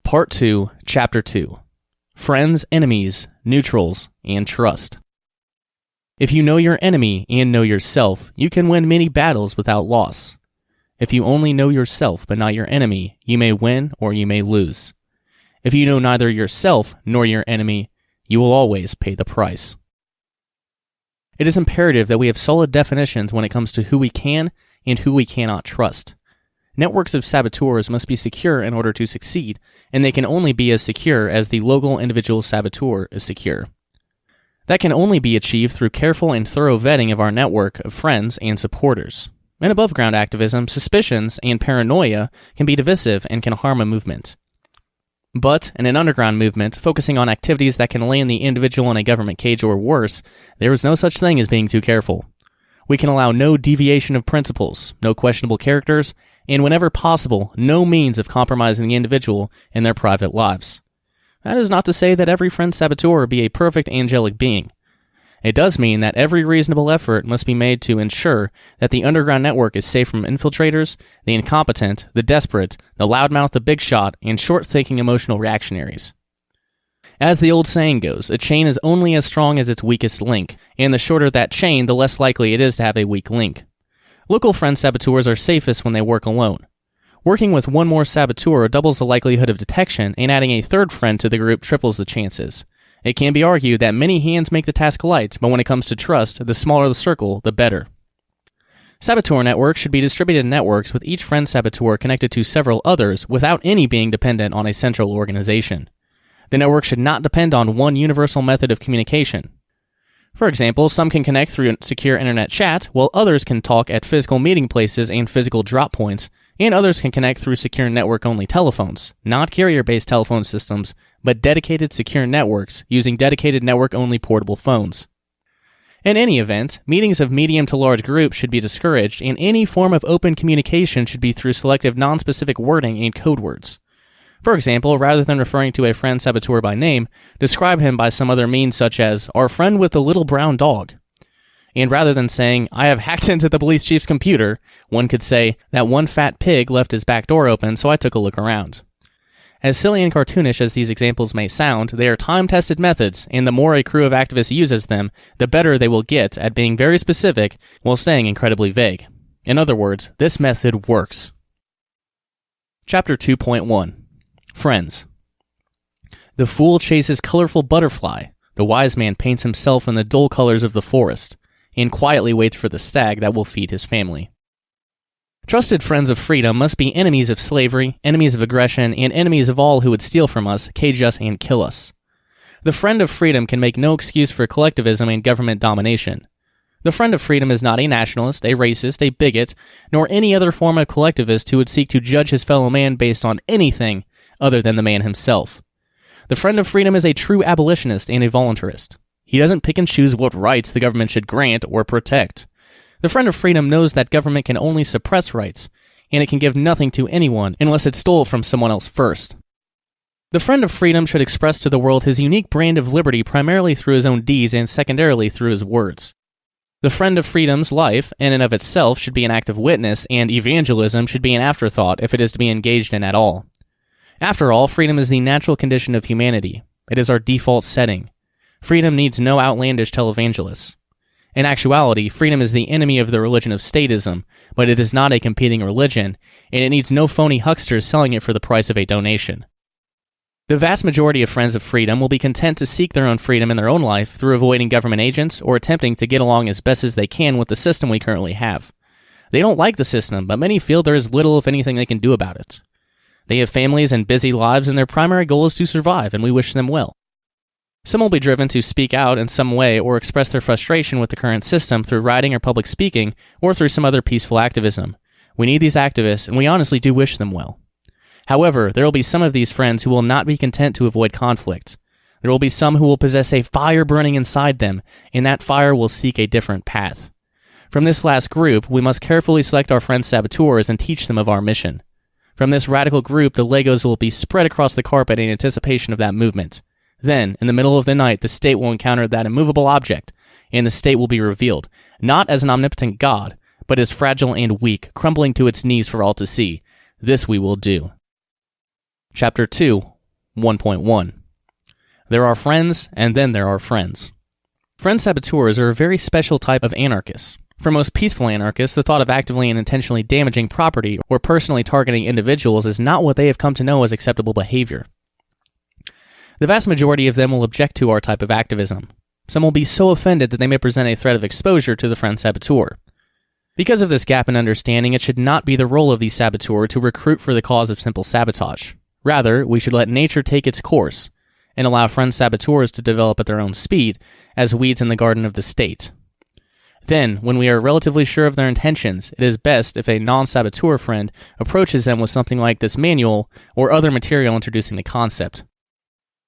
Part 2, Chapter 2. Friends, Enemies, Neutrals, and Trust. If you know your enemy and know yourself, you can win many battles without loss. If you only know yourself but not your enemy, you may win or you may lose. If you know neither yourself nor your enemy, you will always pay the price. It is imperative that we have solid definitions when it comes to who we can and who we cannot trust. Networks of saboteurs must be secure in order to succeed, and they can only be as secure as the local individual saboteur is secure. That can only be achieved through careful and thorough vetting of our network of friends and supporters. In above-ground activism, suspicions and paranoia can be divisive and can harm a movement. But in an underground movement, focusing on activities that can land the individual in a government cage or worse, there is no such thing as being too careful. We can allow no deviation of principles, no questionable characters, and whenever possible, no means of compromising the individual in their private lives. That is not to say that every friend saboteur be a perfect angelic being. It does mean that every reasonable effort must be made to ensure that the underground network is safe from infiltrators, the incompetent, the desperate, the loudmouth, the big shot, and short-thinking emotional reactionaries. As the old saying goes, a chain is only as strong as its weakest link, and the shorter that chain, the less likely it is to have a weak link. Local friend saboteurs are safest when they work alone. Working with one more saboteur doubles the likelihood of detection, and adding a third friend to the group triples the chances. It can be argued that many hands make the task light, but when it comes to trust, the smaller the circle, the better. Saboteur networks should be distributed networks with each friend saboteur connected to several others without any being dependent on a central organization. The network should not depend on one universal method of communication. For example, some can connect through secure internet chat, while others can talk at physical meeting places and physical drop points, and others can connect through secure network-only telephones, not carrier-based telephone systems, but dedicated secure networks using dedicated network-only portable phones. In any event, meetings of medium to large groups should be discouraged, and any form of open communication should be through selective non-specific wording and code words. For example, rather than referring to a friend saboteur by name, describe him by some other means such as, our friend with the little brown dog. And rather than saying, I have hacked into the police chief's computer, one could say, that one fat pig left his back door open, so I took a look around. As silly and cartoonish as these examples may sound, they are time-tested methods, and the more a crew of activists uses them, the better they will get at being very specific while staying incredibly vague. In other words, this method works. Chapter 2.1. Friends. The fool chases colorful butterfly, the wise man paints himself in the dull colors of the forest, and quietly waits for the stag that will feed his family. Trusted friends of freedom must be enemies of slavery, enemies of aggression, and enemies of all who would steal from us, cage us, and kill us. The friend of freedom can make no excuse for collectivism and government domination. The friend of freedom is not a nationalist, a racist, a bigot, nor any other form of collectivist who would seek to judge his fellow man based on anything other than the man himself. The friend of freedom is a true abolitionist and a voluntarist. He doesn't pick and choose what rights the government should grant or protect. The friend of freedom knows that government can only suppress rights, and it can give nothing to anyone unless it stole from someone else first. The friend of freedom should express to the world his unique brand of liberty primarily through his own deeds and secondarily through his words. The friend of freedom's life, in and of itself, should be an act of witness, and evangelism should be an afterthought if it is to be engaged in at all. After all, freedom is the natural condition of humanity. It is our default setting. Freedom needs no outlandish televangelists. In actuality, freedom is the enemy of the religion of statism, but it is not a competing religion, and it needs no phony hucksters selling it for the price of a donation. The vast majority of friends of freedom will be content to seek their own freedom in their own life through avoiding government agents or attempting to get along as best as they can with the system we currently have. They don't like the system, but many feel there is little, if anything, they can do about it. They have families and busy lives, and their primary goal is to survive, and we wish them well. Some will be driven to speak out in some way or express their frustration with the current system through writing or public speaking or through some other peaceful activism. We need these activists, and we honestly do wish them well. However, there will be some of these friends who will not be content to avoid conflict. There will be some who will possess a fire burning inside them, and that fire will seek a different path. From this last group, we must carefully select our friend saboteurs and teach them of our mission. From this radical group, the Legos will be spread across the carpet in anticipation of that movement. Then, in the middle of the night, the state will encounter that immovable object, and the state will be revealed, not as an omnipotent god, but as fragile and weak, crumbling to its knees for all to see. This we will do. Chapter 2, 1.1. There are friends, and then there are friends. Friend saboteurs are a very special type of anarchists. For most peaceful anarchists, the thought of actively and intentionally damaging property or personally targeting individuals is not what they have come to know as acceptable behavior. The vast majority of them will object to our type of activism. Some will be so offended that they may present a threat of exposure to the friend saboteur. Because of this gap in understanding, it should not be the role of the saboteur to recruit for the cause of simple sabotage. Rather, we should let nature take its course and allow friend saboteurs to develop at their own speed as weeds in the garden of the state. Then, when we are relatively sure of their intentions, it is best if a non-saboteur friend approaches them with something like this manual or other material introducing the concept.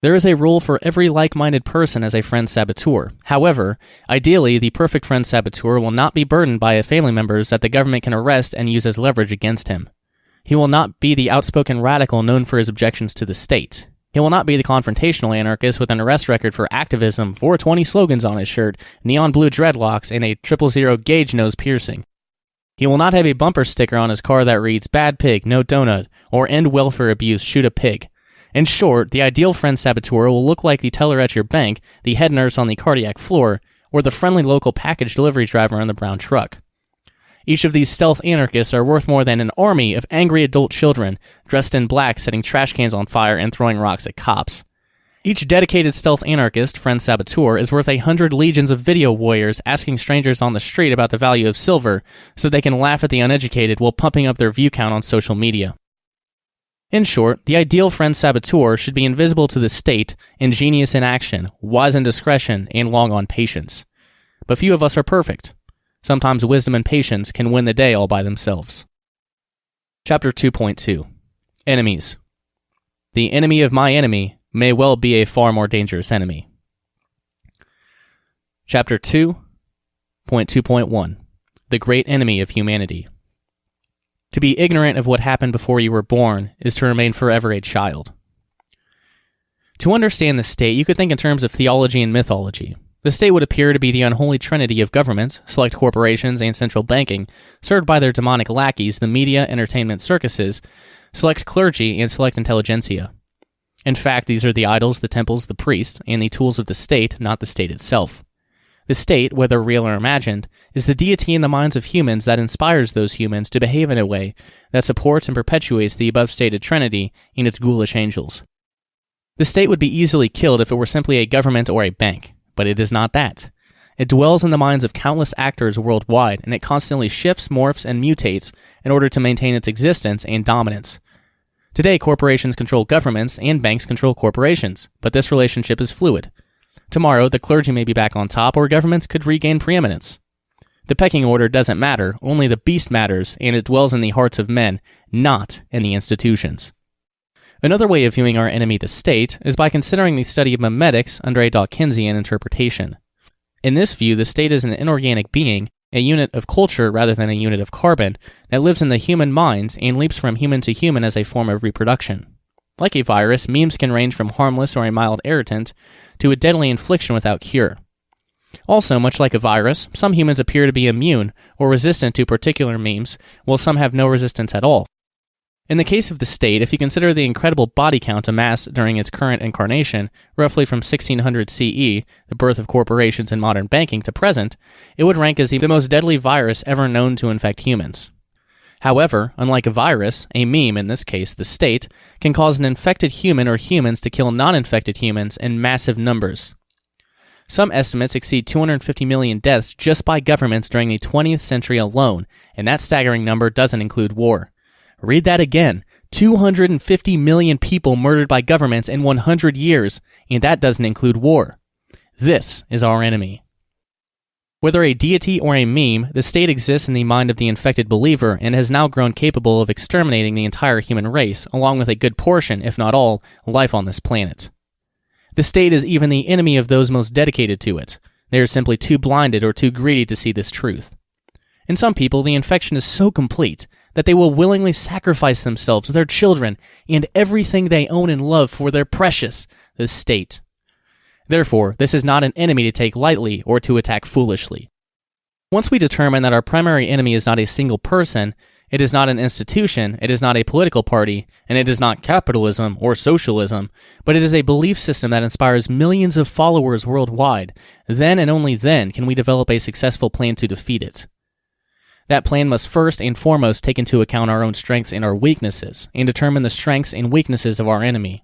There is a role for every like-minded person as a friend saboteur. However, ideally, the perfect friend saboteur will not be burdened by family members that the government can arrest and use as leverage against him. He will not be the outspoken radical known for his objections to the state. He will not be the confrontational anarchist with an arrest record for activism, 420 slogans on his shirt, neon blue dreadlocks, and a 000 gauge nose piercing. He will not have a bumper sticker on his car that reads, "Bad pig, no donut," or "End welfare abuse, shoot a pig." In short, the ideal friend saboteur will look like the teller at your bank, the head nurse on the cardiac floor, or the friendly local package delivery driver in the brown truck. Each of these stealth anarchists are worth more than an army of angry adult children dressed in black setting trash cans on fire and throwing rocks at cops. Each dedicated stealth anarchist, friend saboteur, is worth 100 legions of video warriors asking strangers on the street about the value of silver so they can laugh at the uneducated while pumping up their view count on social media. In short, the ideal friend saboteur should be invisible to the state, ingenious in action, wise in discretion, and long on patience. But few of us are perfect. Sometimes wisdom and patience can win the day all by themselves. Chapter 2.2. Enemies. The enemy of my enemy may well be a far more dangerous enemy. Chapter 2.2.1. The great enemy of humanity. To be ignorant of what happened before you were born is to remain forever a child. To understand the state, you could think in terms of theology and mythology. The state would appear to be the unholy trinity of governments, select corporations, and central banking, served by their demonic lackeys, the media, entertainment, circuses, select clergy, and select intelligentsia. In fact, these are the idols, the temples, the priests, and the tools of the state, not the state itself. The state, whether real or imagined, is the deity in the minds of humans that inspires those humans to behave in a way that supports and perpetuates the above-stated trinity and its ghoulish angels. The state would be easily killed if it were simply a government or a bank. But it is not that. It dwells in the minds of countless actors worldwide, and it constantly shifts, morphs, and mutates in order to maintain its existence and dominance. Today, corporations control governments, and banks control corporations, but this relationship is fluid. Tomorrow, the clergy may be back on top, or governments could regain preeminence. The pecking order doesn't matter, only the beast matters, and it dwells in the hearts of men, not in the institutions. Another way of viewing our enemy, the state, is by considering the study of memetics under a Dawkinsian interpretation. In this view, the state is an inorganic being, a unit of culture rather than a unit of carbon, that lives in the human minds and leaps from human to human as a form of reproduction. Like a virus, memes can range from harmless or a mild irritant to a deadly infliction without cure. Also, much like a virus, some humans appear to be immune or resistant to particular memes, while some have no resistance at all. In the case of the state, if you consider the incredible body count amassed during its current incarnation, roughly from 1600 CE, the birth of corporations and modern banking, to present, it would rank as the most deadly virus ever known to infect humans. However, unlike a virus, a meme, in this case the state, can cause an infected human or humans to kill non-infected humans in massive numbers. Some estimates exceed 250 million deaths just by governments during the 20th century alone, and that staggering number doesn't include war. Read that again. 250 million people murdered by governments in 100 years, and that doesn't include war. This is our enemy. Whether a deity or a meme, the state exists in the mind of the infected believer and has now grown capable of exterminating the entire human race, along with a good portion, if not all, life on this planet. The state is even the enemy of those most dedicated to it. They are simply too blinded or too greedy to see this truth. In some people, the infection is so complete that they will willingly sacrifice themselves, their children, and everything they own and love for their precious, the state. Therefore, this is not an enemy to take lightly or to attack foolishly. Once we determine that our primary enemy is not a single person, It is not an institution, it is not a political party, and it is not capitalism or socialism, but it is a belief system that inspires millions of followers worldwide. Then and only then can we develop a successful plan to defeat it. That plan must first and foremost take into account our own strengths and our weaknesses, and determine the strengths and weaknesses of our enemy.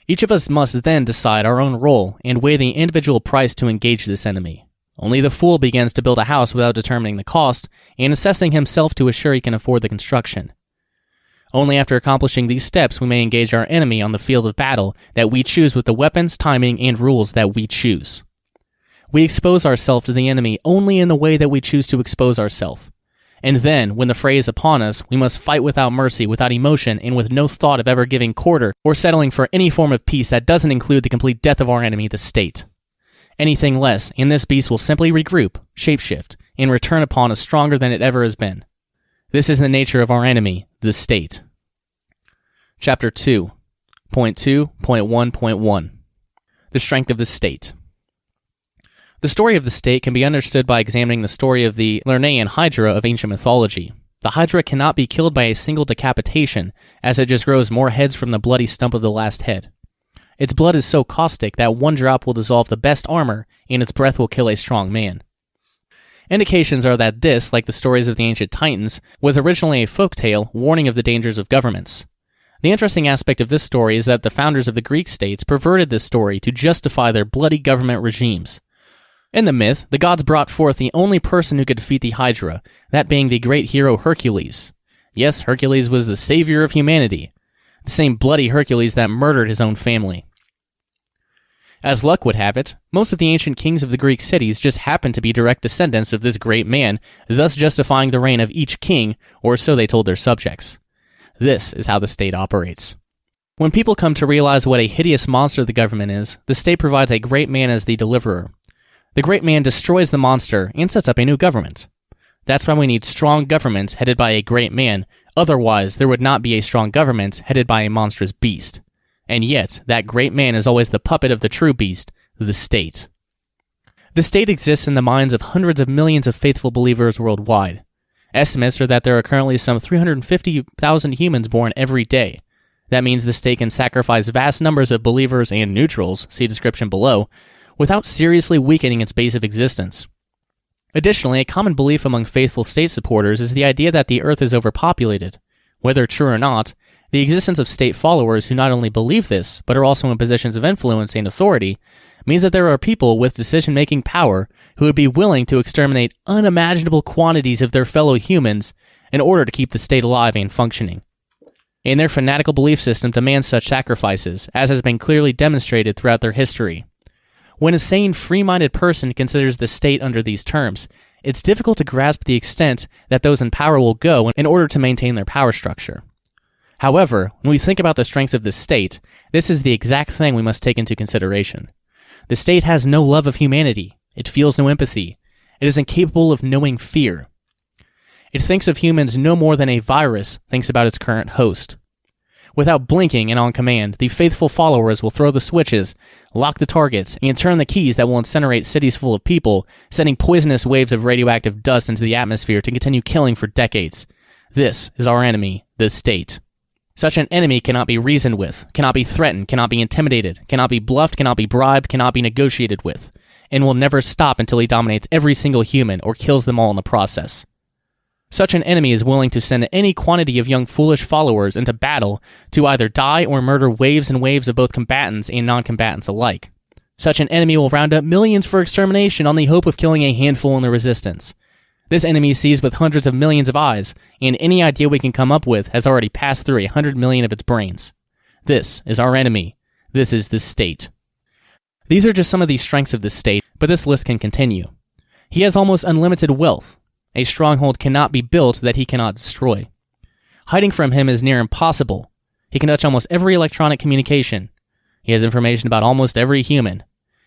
Each of us must then decide our own role and weigh the individual price to engage this enemy. Only the fool begins to build a house without determining the cost and assessing himself to assure he can afford the construction. Only after accomplishing these steps we may engage our enemy on the field of battle that we choose with the weapons, timing, and rules that we choose. We expose ourselves to the enemy only in the way that we choose to expose ourselves. And then, when the fray is upon us, we must fight without mercy, without emotion, and with no thought of ever giving quarter or settling for any form of peace that doesn't include the complete death of our enemy, the state. Anything less, and this beast will simply regroup, shapeshift, and return upon us stronger than it ever has been. This is the nature of our enemy, the state. Chapter 2.2.1.1 The Strength of the State. The story of the state can be understood by examining the story of the Lernaean Hydra of ancient mythology. The Hydra cannot be killed by a single decapitation, as it just grows more heads from the bloody stump of the last head. Its blood is so caustic that one drop will dissolve the best armor, and its breath will kill a strong man. Indications are that this, like the stories of the ancient Titans, was originally a folktale warning of the dangers of governments. The interesting aspect of this story is that the founders of the Greek states perverted this story to justify their bloody government regimes. In the myth, the gods brought forth the only person who could defeat the Hydra, that being the great hero Hercules. Yes, Hercules was the savior of humanity, the same bloody Hercules that murdered his own family. As luck would have it, most of the ancient kings of the Greek cities just happened to be direct descendants of this great man, thus justifying the reign of each king, or so they told their subjects. This is how the state operates. When people come to realize what a hideous monster the government is, the state provides a great man as the deliverer. The great man destroys the monster and sets up a new government. That's why we need strong government headed by a great man, otherwise there would not be a strong government headed by a monstrous beast. And yet, that great man is always the puppet of the true beast, the state. The state exists in the minds of hundreds of millions of faithful believers worldwide. Estimates are that there are currently some 350,000 humans born every day. That means the state can sacrifice vast numbers of believers and neutrals, see description below, without seriously weakening its base of existence. Additionally, a common belief among faithful state supporters is the idea that the earth is overpopulated. Whether true or not, the existence of state followers who not only believe this, but are also in positions of influence and authority, means that there are people with decision-making power who would be willing to exterminate unimaginable quantities of their fellow humans in order to keep the state alive and functioning. And their fanatical belief system demands such sacrifices, as has been clearly demonstrated throughout their history. When a sane, free-minded person considers the state under these terms, it's difficult to grasp the extent that those in power will go in order to maintain their power structure. However, when we think about the strengths of the state, this is the exact thing we must take into consideration. The state has no love of humanity. It feels no empathy. It is incapable of knowing fear. It thinks of humans no more than a virus thinks about its current host. Without blinking and on command, the faithful followers will throw the switches, lock the targets, and turn the keys that will incinerate cities full of people, sending poisonous waves of radioactive dust into the atmosphere to continue killing for decades. This is our enemy, the state. Such an enemy cannot be reasoned with, cannot be threatened, cannot be intimidated, cannot be bluffed, cannot be bribed, cannot be negotiated with, and will never stop until he dominates every single human or kills them all in the process. Such an enemy is willing to send any quantity of young foolish followers into battle to either die or murder waves and waves of both combatants and non-combatants alike. Such an enemy will round up millions for extermination on the hope of killing a handful in the resistance. This enemy sees with hundreds of millions of eyes, and any idea we can come up with has already passed through 100 million of its brains. This is our enemy. This is the state. These are just some of the strengths of the state, but this list can continue. He has almost unlimited wealth. A stronghold cannot be built that he cannot destroy. Hiding from him is near impossible. He can touch almost every electronic communication. He has information about almost every human.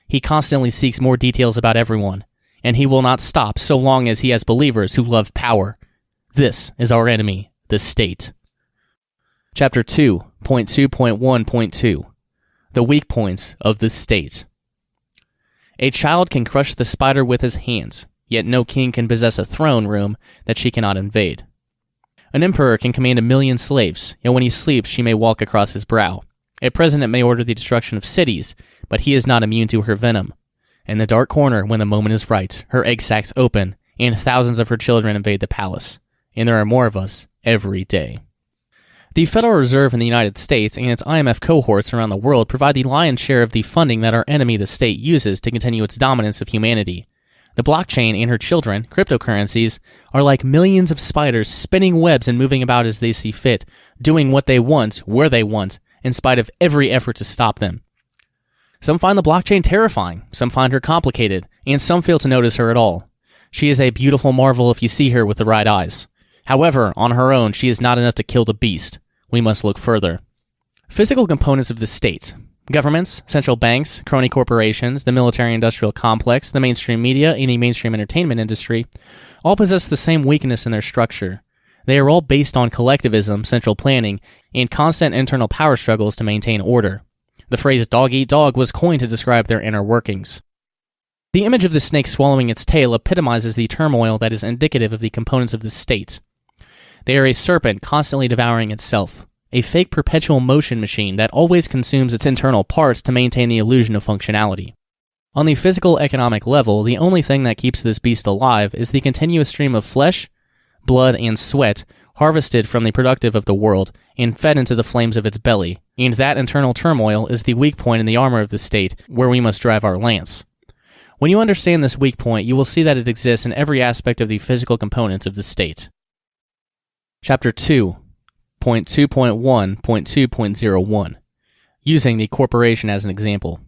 He constantly seeks more details about everyone, and he will not stop so long as he has believers who love power. This is our enemy, the state. Chapter 2.2.1.2 The Weak Points of the State. A child can crush the spider with his hands, yet no king can possess a throne room that she cannot invade. An emperor can command 1,000,000 slaves, yet when he sleeps, she may walk across his brow. A president may order the destruction of cities, but he is not immune to her venom. In the dark corner, when the moment is right, her egg sacs open, and thousands of her children invade the palace. And there are more of us every day. The Federal Reserve in the United States and its IMF cohorts around the world provide the lion's share of the funding that our enemy, the state, uses to continue its dominance of humanity. The blockchain and her children, cryptocurrencies, are like millions of spiders spinning webs and moving about as they see fit, doing what they want, where they want, in spite of every effort to stop them. Some find the blockchain terrifying, some find her complicated, and some fail to notice her at all. She is a beautiful marvel if you see her with the right eyes. However, on her own, she is not enough to kill the beast. We must look further. Physical components of the state. Governments, central banks, crony corporations, the military-industrial complex, the mainstream media, and the mainstream entertainment industry all possess the same weakness in their structure. They are all based on collectivism, central planning, and constant internal power struggles to maintain order. The phrase dog-eat-dog was coined to describe their inner workings. The image of the snake swallowing its tail epitomizes the turmoil that is indicative of the components of the state. They are a serpent constantly devouring itself, a fake perpetual motion machine that always consumes its internal parts to maintain the illusion of functionality. On the physical economic level, the only thing that keeps this beast alive is the continuous stream of flesh, blood, and sweat harvested from the productive of the world and fed into the flames of its belly, and that internal turmoil is the weak point in the armor of the state where we must drive our lance. When you understand this weak point, you will see that it exists in every aspect of the physical components of the state. Chapter 2.2.1.2.01. Using the corporation as an example.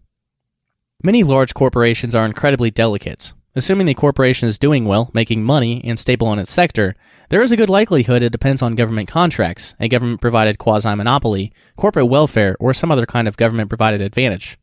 Many large corporations are incredibly delicate. Assuming the corporation is doing well, making money, and stable in its sector, there is a good likelihood it depends on government contracts, a government-provided quasi-monopoly, corporate welfare, or some other kind of government-provided advantage.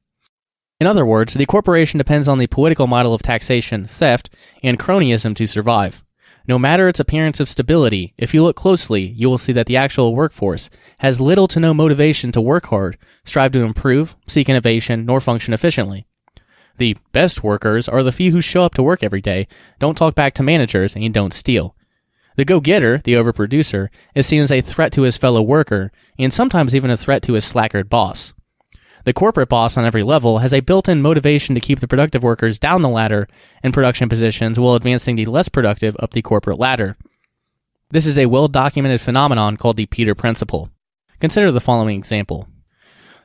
In other words, the corporation depends on the political model of taxation, theft, and cronyism to survive. No matter its appearance of stability, if you look closely, you will see that the actual workforce has little to no motivation to work hard, strive to improve, seek innovation, nor function efficiently. The best workers are the few who show up to work every day, don't talk back to managers, and don't steal. The go-getter, the overproducer, is seen as a threat to his fellow worker, and sometimes even a threat to his slackard boss. The corporate boss on every level has a built-in motivation to keep the productive workers down the ladder in production positions while advancing the less productive up the corporate ladder. This is a well-documented phenomenon called the Peter Principle. Consider the following example.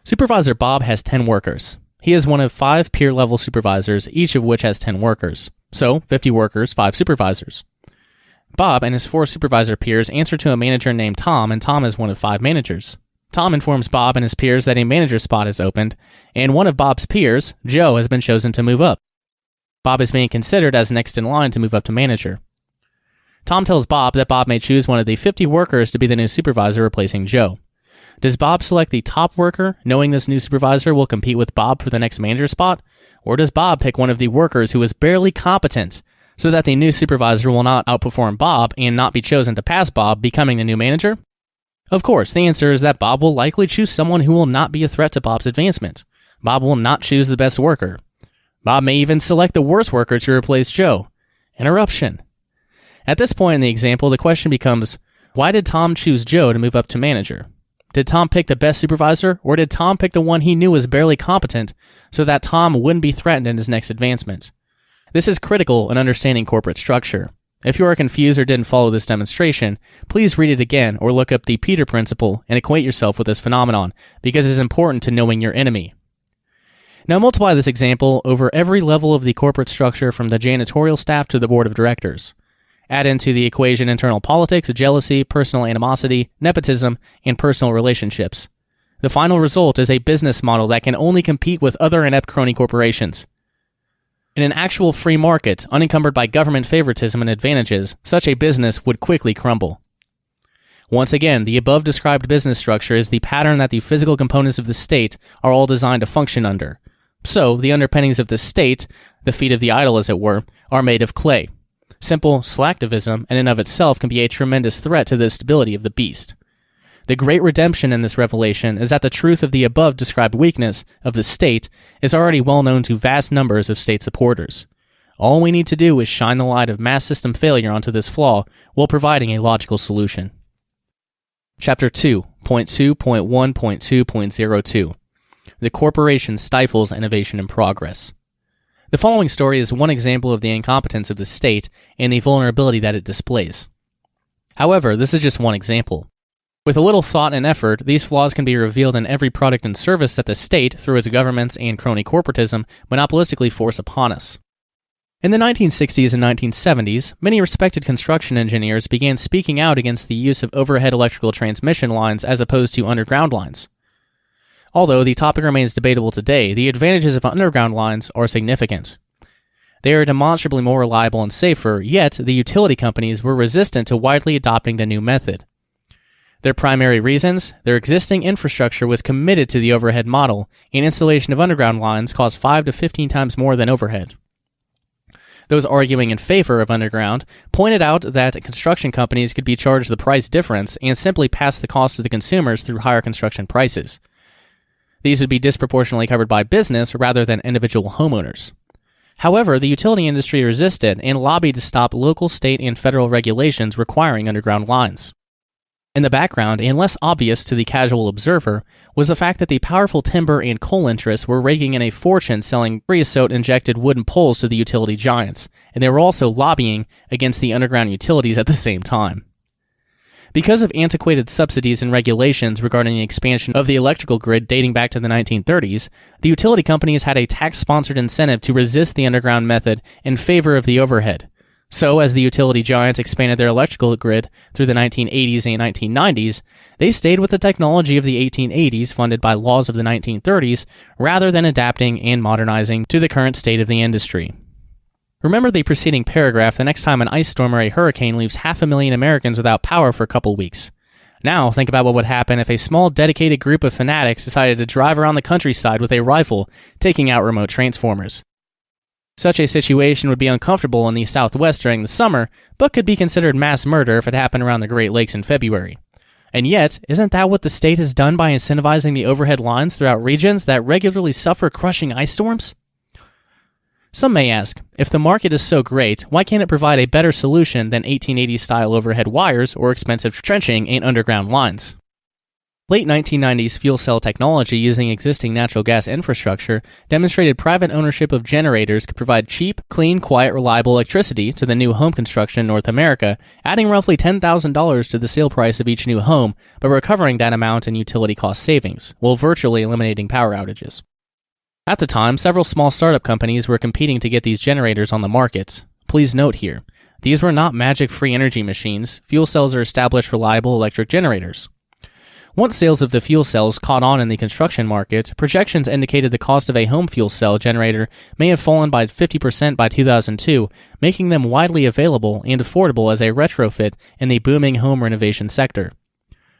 Supervisor Bob has 10 workers. He is one of 5 peer-level supervisors, each of which has 10 workers. So, 50 workers, 5 supervisors. Bob and his 4 supervisor peers answer to a manager named Tom, and Tom is one of 5 managers. Tom informs Bob and his peers that a manager spot is opened, and one of Bob's peers, Joe, has been chosen to move up. Bob is being considered as next in line to move up to manager. Tom tells Bob that Bob may choose one of the 50 workers to be the new supervisor replacing Joe. Does Bob select the top worker, knowing this new supervisor will compete with Bob for the next manager spot? Or does Bob pick one of the workers who is barely competent, so that the new supervisor will not outperform Bob and not be chosen to pass Bob, becoming the new manager? Of course, the answer is that Bob will likely choose someone who will not be a threat to Bob's advancement. Bob will not choose the best worker. Bob may even select the worst worker to replace Joe. Interruption. At this point in the example, the question becomes, why did Tom choose Joe to move up to manager? Did Tom pick the best supervisor, or did Tom pick the one he knew was barely competent so that Tom wouldn't be threatened in his next advancement? This is critical in understanding corporate structure. If you are confused or didn't follow this demonstration, please read it again or look up the Peter Principle and acquaint yourself with this phenomenon, because it is important to knowing your enemy. Now multiply this example over every level of the corporate structure from the janitorial staff to the board of directors. Add into the equation internal politics, jealousy, personal animosity, nepotism, and personal relationships. The final result is a business model that can only compete with other inept crony corporations. In an actual free market, unencumbered by government favoritism and advantages, such a business would quickly crumble. Once again, the above-described business structure is the pattern that the physical components of the state are all designed to function under. So, the underpinnings of the state, the feet of the idol as it were, are made of clay. Simple slacktivism in and of itself can be a tremendous threat to the stability of the beast. The great redemption in this revelation is that the truth of the above-described weakness of the state is already well known to vast numbers of state supporters. All we need to do is shine the light of mass system failure onto this flaw while providing a logical solution. Chapter 2.2.1.2.02. The corporation stifles innovation and progress. The following story is one example of the incompetence of the state and the vulnerability that it displays. However, this is just one example. With a little thought and effort, these flaws can be revealed in every product and service that the state, through its governments and crony corporatism, monopolistically force upon us. In the 1960s and 1970s, many respected construction engineers began speaking out against the use of overhead electrical transmission lines as opposed to underground lines. Although the topic remains debatable today, the advantages of underground lines are significant. They are demonstrably more reliable and safer, yet the utility companies were resistant to widely adopting the new method. Their primary reasons: their existing infrastructure was committed to the overhead model, and installation of underground lines cost 5 to 15 times more than overhead. Those arguing in favor of underground pointed out that construction companies could be charged the price difference and simply pass the cost to the consumers through higher construction prices. These would be disproportionately covered by business rather than individual homeowners. However, the utility industry resisted and lobbied to stop local, state, and federal regulations requiring underground lines. In the background, and less obvious to the casual observer, was the fact that the powerful timber and coal interests were raking in a fortune selling creosote-injected wooden poles to the utility giants, and they were also lobbying against the underground utilities at the same time. Because of antiquated subsidies and regulations regarding the expansion of the electrical grid dating back to the 1930s, the utility companies had a tax-sponsored incentive to resist the underground method in favor of the overhead. So, as the utility giants expanded their electrical grid through the 1980s and 1990s, they stayed with the technology of the 1880s funded by laws of the 1930s rather than adapting and modernizing to the current state of the industry. Remember the preceding paragraph the next time an ice storm or a hurricane leaves 500,000 Americans without power for a couple weeks. Now, think about what would happen if a small dedicated group of fanatics decided to drive around the countryside with a rifle, taking out remote transformers. Such a situation would be uncomfortable in the Southwest during the summer, but could be considered mass murder if it happened around the Great Lakes in February. And yet, isn't that what the state has done by incentivizing the overhead lines throughout regions that regularly suffer crushing ice storms? Some may ask, if the market is so great, why can't it provide a better solution than 1880s-style overhead wires or expensive trenching and underground lines? Late 1990s fuel cell technology using existing natural gas infrastructure demonstrated private ownership of generators could provide cheap, clean, quiet, reliable electricity to the new home construction in North America, adding roughly $10,000 to the sale price of each new home, but recovering that amount in utility cost savings, while virtually eliminating power outages. At the time, several small startup companies were competing to get these generators on the market. Please note here, these were not magic free energy machines. Fuel cells are established, reliable electric generators. Once sales of the fuel cells caught on in the construction market, projections indicated the cost of a home fuel cell generator may have fallen by 50% by 2002, making them widely available and affordable as a retrofit in the booming home renovation sector.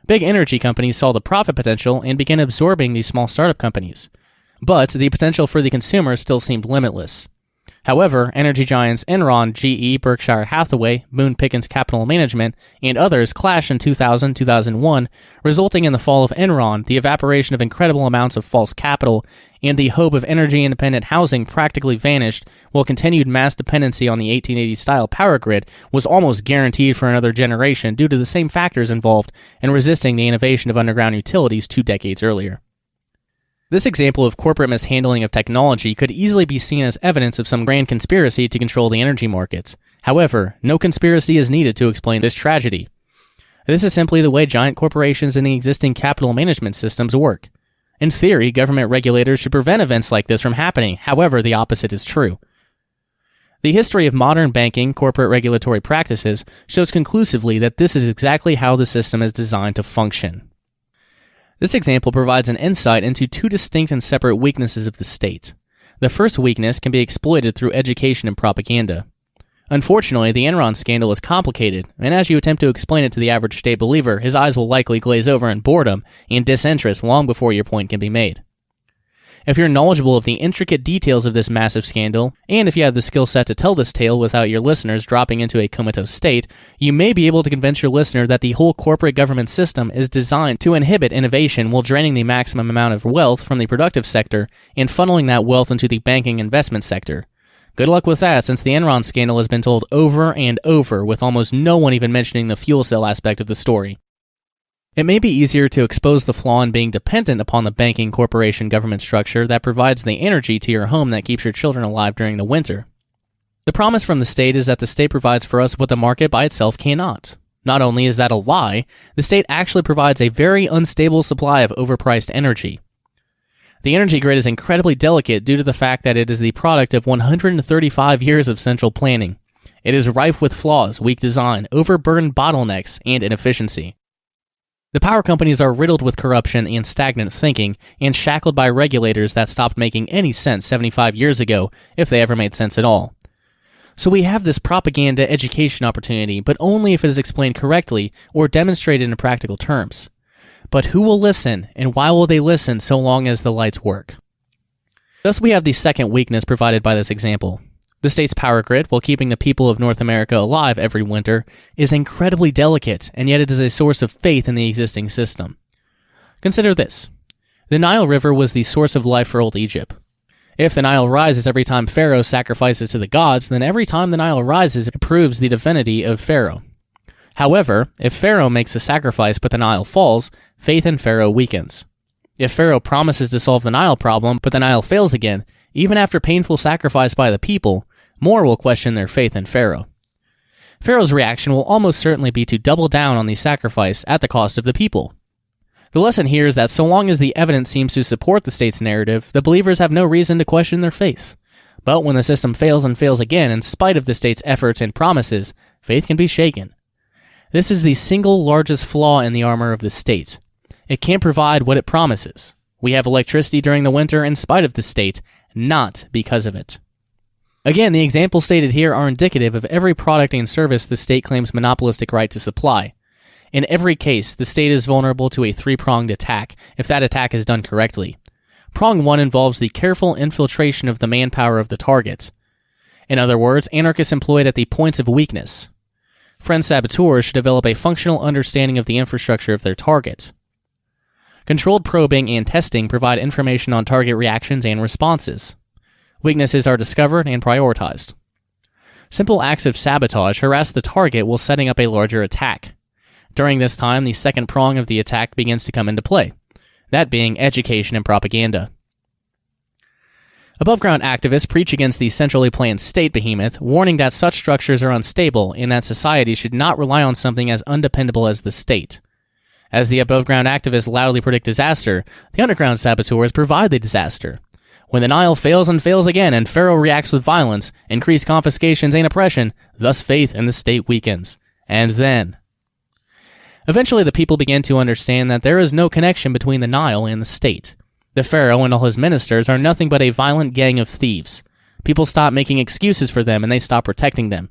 Big energy companies saw the profit potential and began absorbing these small startup companies. But the potential for the consumer still seemed limitless. However, energy giants Enron, GE, Berkshire Hathaway, Boone Pickens Capital Management, and others clashed in 2000-2001, resulting in the fall of Enron, the evaporation of incredible amounts of false capital, and the hope of energy-independent housing practically vanished, while continued mass dependency on the 1880s-style power grid was almost guaranteed for another generation due to the same factors involved in resisting the innovation of underground utilities 2 decades earlier. This example of corporate mishandling of technology could easily be seen as evidence of some grand conspiracy to control the energy markets. However, no conspiracy is needed to explain this tragedy. This is simply the way giant corporations and the existing capital management systems work. In theory, government regulators should prevent events like this from happening. However, the opposite is true. The history of modern banking corporate regulatory practices shows conclusively that this is exactly how the system is designed to function. This example provides an insight into 2 distinct and separate weaknesses of the state. The first weakness can be exploited through education and propaganda. Unfortunately, the Enron scandal is complicated, and as you attempt to explain it to the average state believer, his eyes will likely glaze over in boredom and disinterest long before your point can be made. If you're knowledgeable of the intricate details of this massive scandal, and if you have the skill set to tell this tale without your listeners dropping into a comatose state, you may be able to convince your listener that the whole corporate government system is designed to inhibit innovation while draining the maximum amount of wealth from the productive sector and funneling that wealth into the banking investment sector. Good luck with that, since the Enron scandal has been told over and over, with almost no one even mentioning the fuel cell aspect of the story. It may be easier to expose the flaw in being dependent upon the banking corporation government structure that provides the energy to your home that keeps your children alive during the winter. The promise from the state is that the state provides for us what the market by itself cannot. Not only is that a lie, the state actually provides a very unstable supply of overpriced energy. The energy grid is incredibly delicate due to the fact that it is the product of 135 years of central planning. It is rife with flaws, weak design, overburdened bottlenecks, and inefficiency. The power companies are riddled with corruption and stagnant thinking, and shackled by regulators that stopped making any sense 75 years ago, if they ever made sense at all. So we have this propaganda education opportunity, but only if it is explained correctly or demonstrated in practical terms. But who will listen, and why will they listen so long as the lights work? Thus we have the second weakness provided by this example. The state's power grid, while keeping the people of North America alive every winter, is incredibly delicate, and yet it is a source of faith in the existing system. Consider this. The Nile River was the source of life for old Egypt. If the Nile rises every time Pharaoh sacrifices to the gods, then every time the Nile rises, it proves the divinity of Pharaoh. However, if Pharaoh makes a sacrifice but the Nile falls, faith in Pharaoh weakens. If Pharaoh promises to solve the Nile problem but the Nile fails again, even after painful sacrifice by the people, more will question their faith in Pharaoh. Pharaoh's reaction will almost certainly be to double down on the sacrifice at the cost of the people. The lesson here is that so long as the evidence seems to support the state's narrative, the believers have no reason to question their faith. But when the system fails and fails again in spite of the state's efforts and promises, faith can be shaken. This is the single largest flaw in the armor of the state. It can't provide what it promises. We have electricity during the winter in spite of the state, not because of it. Again, the examples stated here are indicative of every product and service the state claims monopolistic right to supply. In every case, the state is vulnerable to a three-pronged attack, if that attack is done correctly. Prong 1 involves the careful infiltration of the manpower of the target. In other words, anarchists employed at the points of weakness. Friend saboteurs should develop a functional understanding of the infrastructure of their target. Controlled probing and testing provide information on target reactions and responses. Weaknesses are discovered and prioritized. Simple acts of sabotage harass the target while setting up a larger attack. During this time, the second prong of the attack begins to come into play, that being education and propaganda. Above-ground activists preach against the centrally planned state behemoth, warning that such structures are unstable and that society should not rely on something as undependable as the state. As the above-ground activists loudly predict disaster, the underground saboteurs provide the disaster. When the Nile fails and fails again and Pharaoh reacts with violence, increased confiscations and oppression, thus faith in the state weakens. And then eventually the people begin to understand that there is no connection between the Nile and the state. The Pharaoh and all his ministers are nothing but a violent gang of thieves. People stop making excuses for them and they stop protecting them.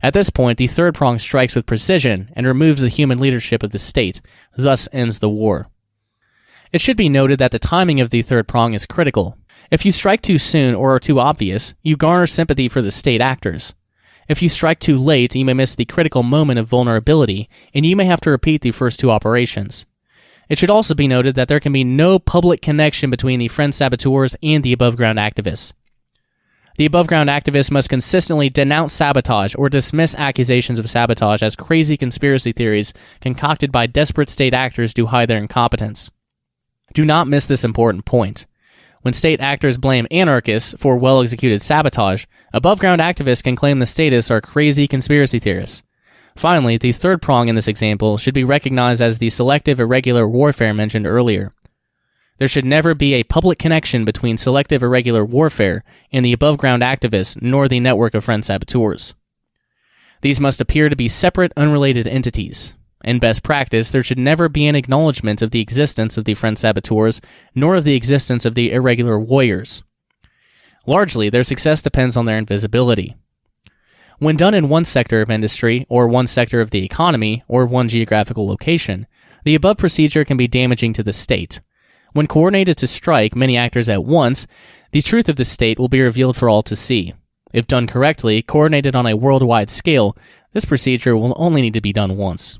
At this point, the third prong strikes with precision and removes the human leadership of the state, thus ends the war. It should be noted that the timing of the third prong is critical. If you strike too soon or are too obvious, you garner sympathy for the state actors. If you strike too late, you may miss the critical moment of vulnerability, and you may have to repeat the first two operations. It should also be noted that there can be no public connection between the friend saboteurs and the above-ground activists. The above-ground activists must consistently denounce sabotage or dismiss accusations of sabotage as crazy conspiracy theories concocted by desperate state actors to hide their incompetence. Do not miss this important point. When state actors blame anarchists for well-executed sabotage, above-ground activists can claim the statists are crazy conspiracy theorists. Finally, the third prong in this example should be recognized as the selective irregular warfare mentioned earlier. There should never be a public connection between selective irregular warfare and the above-ground activists nor the network of friend saboteurs. These must appear to be separate, unrelated entities. In best practice, there should never be an acknowledgement of the existence of the friend saboteurs, nor of the existence of the irregular warriors. Largely, their success depends on their invisibility. When done in one sector of industry, or one sector of the economy, or one geographical location, the above procedure can be damaging to the state. When coordinated to strike many actors at once, the truth of the state will be revealed for all to see. If done correctly, coordinated on a worldwide scale, this procedure will only need to be done once.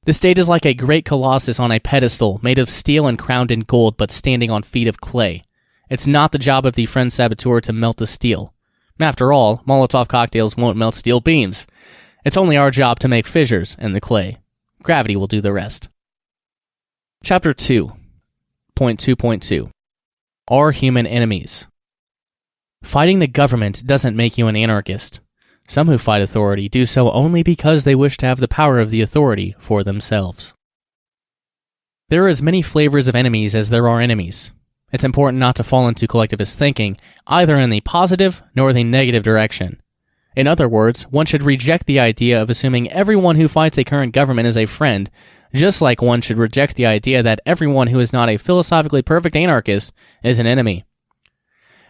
The state is like a great colossus on a pedestal, made of steel and crowned in gold, but standing on feet of clay. It's not the job of the friend saboteur to melt the steel. After all, Molotov cocktails won't melt steel beams. It's only our job to make fissures in the clay. Gravity will do the rest. Chapter 2.2.2 Are human enemies. Fighting the government doesn't make you an anarchist. Some who fight authority do so only because they wish to have the power of the authority for themselves. There are as many flavors of enemies as there are enemies. It's important not to fall into collectivist thinking, either in the positive nor the negative direction. In other words, one should reject the idea of assuming everyone who fights a current government is a friend, just like one should reject the idea that everyone who is not a philosophically perfect anarchist is an enemy.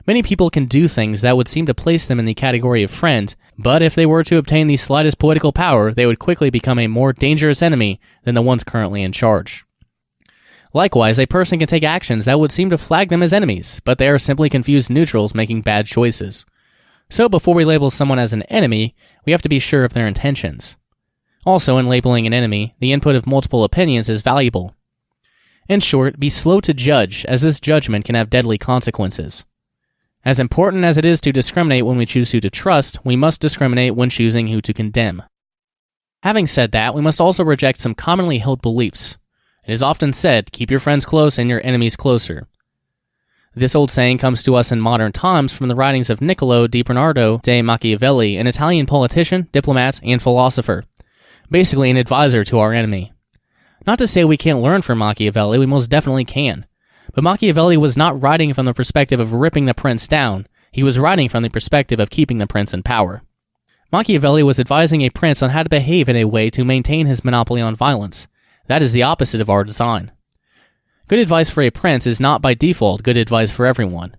Many people can do things that would seem to place them in the category of friend, but if they were to obtain the slightest political power, they would quickly become a more dangerous enemy than the ones currently in charge. Likewise, a person can take actions that would seem to flag them as enemies, but they are simply confused neutrals making bad choices. So before we label someone as an enemy, we have to be sure of their intentions. Also, in labeling an enemy, the input of multiple opinions is valuable. In short, be slow to judge, as this judgment can have deadly consequences. As important as it is to discriminate when we choose who to trust, we must discriminate when choosing who to condemn. Having said that, we must also reject some commonly held beliefs. It is often said, keep your friends close and your enemies closer. This old saying comes to us in modern times from the writings of Niccolò di Bernardo de Machiavelli, an Italian politician, diplomat, and philosopher. Basically an advisor to our enemy. Not to say we can't learn from Machiavelli, we most definitely can. But Machiavelli was not writing from the perspective of ripping the prince down, he was writing from the perspective of keeping the prince in power. Machiavelli was advising a prince on how to behave in a way to maintain his monopoly on violence. That is the opposite of our design. Good advice for a prince is not by default good advice for everyone.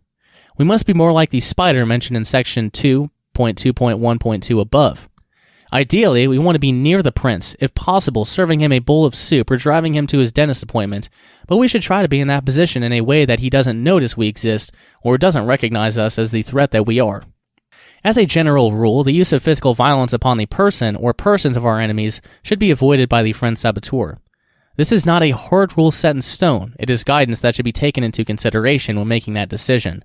We must be more like the spider mentioned in section 2.2.1.2 above. Ideally, we want to be near the prince, if possible serving him a bowl of soup or driving him to his dentist appointment, but we should try to be in that position in a way that he doesn't notice we exist or doesn't recognize us as the threat that we are. As a general rule, the use of physical violence upon the person or persons of our enemies should be avoided by the friend saboteur. This is not a hard rule set in stone, it is guidance that should be taken into consideration when making that decision.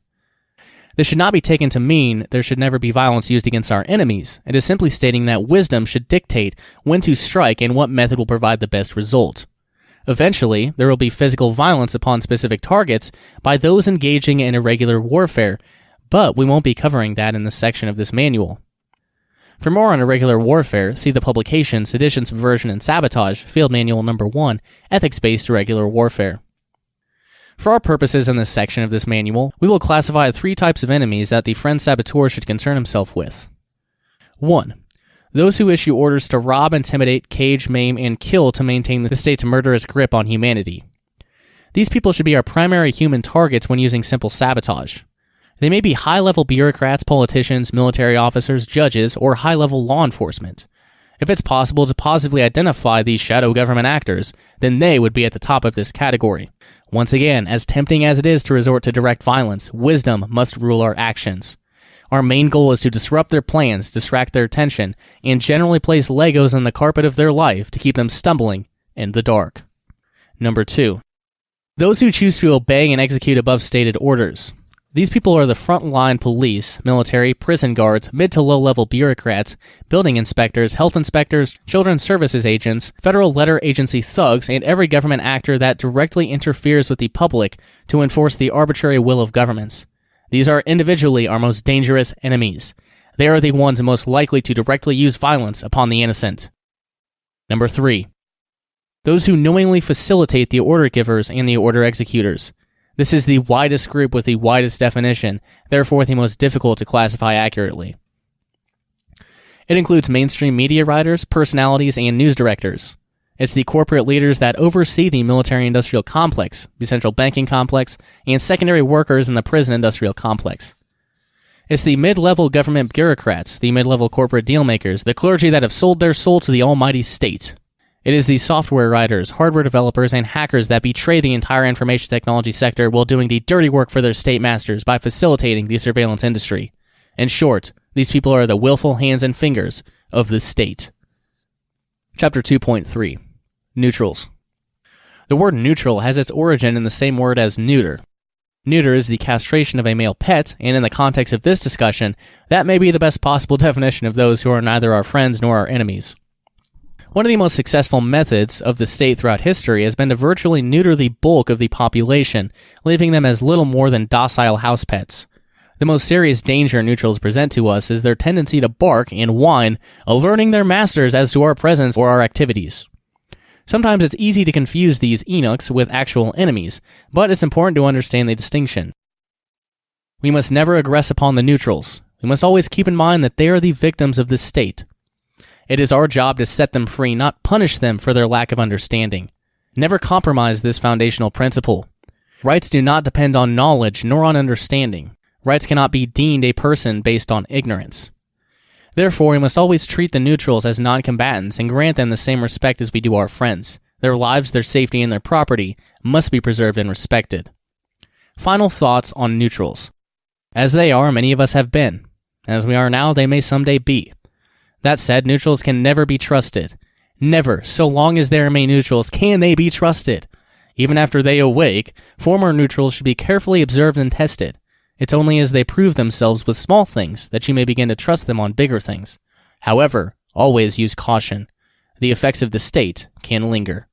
This should not be taken to mean there should never be violence used against our enemies. It is simply stating that wisdom should dictate when to strike and what method will provide the best result. Eventually, there will be physical violence upon specific targets by those engaging in irregular warfare, but we won't be covering that in this section of this manual. For more on irregular warfare, see the publication Sedition, Subversion, and Sabotage Field Manual No. 1, Ethics-Based Irregular Warfare. For our purposes in this section of this manual, we will classify 3 types of enemies that the friend saboteur should concern himself with. 1. Those who issue orders to rob, intimidate, cage, maim, and kill to maintain the state's murderous grip on humanity. These people should be our primary human targets when using simple sabotage. They may be high-level bureaucrats, politicians, military officers, judges, or high-level law enforcement. If it's possible to positively identify these shadow government actors, then they would be at the top of this category. Once again, as tempting as it is to resort to direct violence, wisdom must rule our actions. Our main goal is to disrupt their plans, distract their attention, and generally place Legos on the carpet of their life to keep them stumbling in the dark. Number 2. Those who choose to obey and execute above stated orders. These people are the front-line police, military, prison guards, mid to low-level bureaucrats, building inspectors, health inspectors, children's services agents, federal letter agency thugs, and every government actor that directly interferes with the public to enforce the arbitrary will of governments. These are individually our most dangerous enemies. They are the ones most likely to directly use violence upon the innocent. Number 3. Those who knowingly facilitate the order givers and the order executors. This is the widest group with the widest definition, therefore the most difficult to classify accurately. It includes mainstream media writers, personalities, and news directors. It's the corporate leaders that oversee the military-industrial complex, the central banking complex, and secondary workers in the prison-industrial complex. It's the mid-level government bureaucrats, the mid-level corporate dealmakers, the clergy that have sold their soul to the almighty state. It is the software writers, hardware developers, and hackers that betray the entire information technology sector while doing the dirty work for their state masters by facilitating the surveillance industry. In short, these people are the willful hands and fingers of the state. Chapter 2.3. Neutrals. The word neutral has its origin in the same word as neuter. Neuter is the castration of a male pet, and in the context of this discussion, that may be the best possible definition of those who are neither our friends nor our enemies. One of the most successful methods of the state throughout history has been to virtually neuter the bulk of the population, leaving them as little more than docile house pets. The most serious danger neutrals present to us is their tendency to bark and whine, alerting their masters as to our presence or our activities. Sometimes it's easy to confuse these eunuchs with actual enemies, but it's important to understand the distinction. We must never aggress upon the neutrals. We must always keep in mind that they are the victims of the state. It is our job to set them free, not punish them for their lack of understanding. Never compromise this foundational principle. Rights do not depend on knowledge nor on understanding. Rights cannot be deemed a person based on ignorance. Therefore, we must always treat the neutrals as non-combatants and grant them the same respect as we do our friends. Their lives, their safety, and their property must be preserved and respected. Final thoughts on neutrals. As they are, many of us have been. As we are now, they may someday be. That said, neutrals can never be trusted. Never, so long as there remain neutrals, can they be trusted. Even after they awake, former neutrals should be carefully observed and tested. It's only as they prove themselves with small things that you may begin to trust them on bigger things. However, always use caution. The effects of the state can linger.